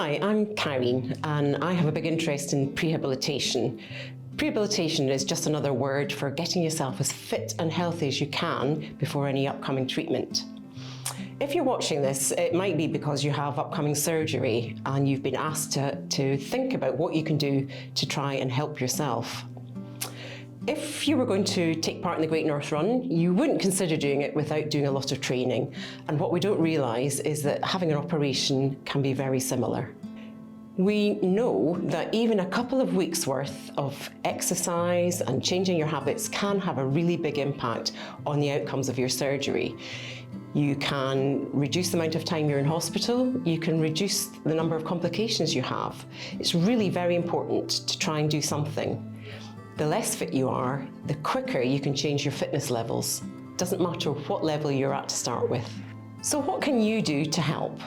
Hi, I'm Karin and I have a big interest in prehabilitation. Prehabilitation is just another word for getting yourself as fit and healthy as you can before any upcoming treatment. If you're watching this, it might be because you have upcoming surgery and you've been asked to think about what you can do to try and help yourself. If you were going to take part in the Great North Run, you wouldn't consider doing it without doing a lot of training. And what we don't realise is that having an operation can be very similar. We know that even a couple of weeks' worth of exercise and changing your habits can have a really big impact on the outcomes of your surgery. You can reduce the amount of time you're in hospital, you can reduce the number of complications you have. It's really very important to try and do something. The less fit you are, the quicker you can change your fitness levels. Doesn't matter what level you're at to start with. So what can you do to help?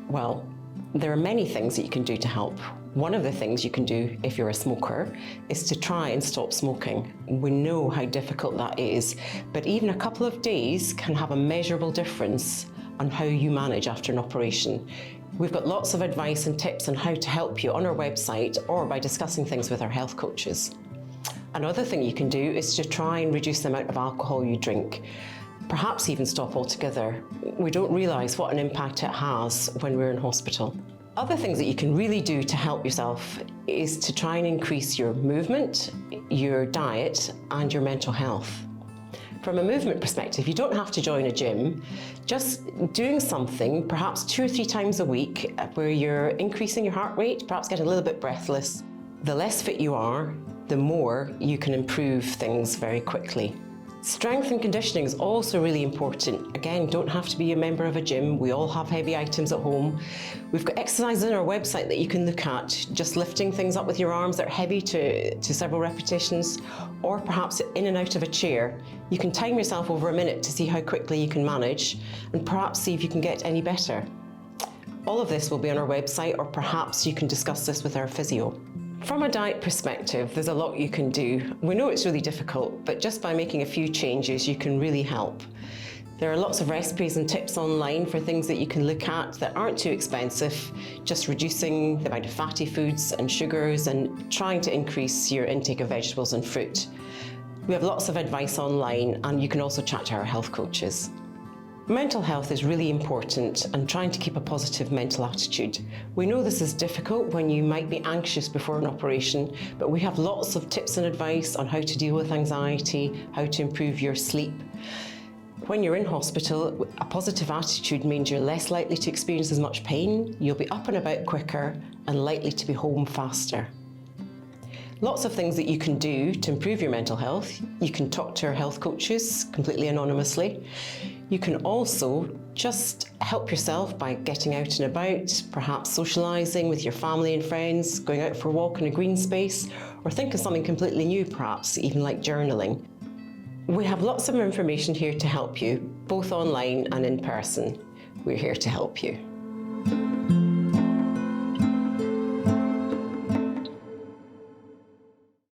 Well, there are many things that you can do to help. One of the things you can do if you're a smoker is to try and stop smoking. We know how difficult that is, but even a couple of days can have a measurable difference on how you manage after an operation. We've got lots of advice and tips on how to help you on our website or by discussing things with our health coaches. Another thing you can do is to try and reduce the amount of alcohol you drink. Perhaps even stop altogether. We don't realise what an impact it has when we're in hospital. Other things that you can really do to help yourself is to try and increase your movement, your diet, and your mental health. From a movement perspective, you don't have to join a gym. Just doing something, perhaps 2 or 3 times a week, where you're increasing your heart rate, perhaps getting a little bit breathless. The less fit you are, the more you can improve things very quickly. Strength and conditioning is also really important. Again, don't have to be a member of a gym. We all have heavy items at home. We've got exercises on our website that you can look at, just lifting things up with your arms that are heavy to several repetitions, or perhaps in and out of a chair. You can time yourself over a minute to see how quickly you can manage and perhaps see if you can get any better. All of this will be on our website, or perhaps you can discuss this with our physio. From a diet perspective, there's a lot you can do. We know it's really difficult, but just by making a few changes, you can really help. There are lots of recipes and tips online for things that you can look at that aren't too expensive, just reducing the amount of fatty foods and sugars and trying to increase your intake of vegetables and fruit. We have lots of advice online, and you can also chat to our health coaches. Mental health is really important, and trying to keep a positive mental attitude. We know this is difficult when you might be anxious before an operation, but we have lots of tips and advice on how to deal with anxiety, how to improve your sleep. When you're in hospital, a positive attitude means you're less likely to experience as much pain, you'll be up and about quicker, and likely to be home faster. Lots of things that you can do to improve your mental health. You can talk to our health coaches completely anonymously. You can also just help yourself by getting out and about, perhaps socialising with your family and friends, going out for a walk in a green space, or think of something completely new, perhaps even like journaling. We have lots of information here to help you, both online and in person. We're here to help you.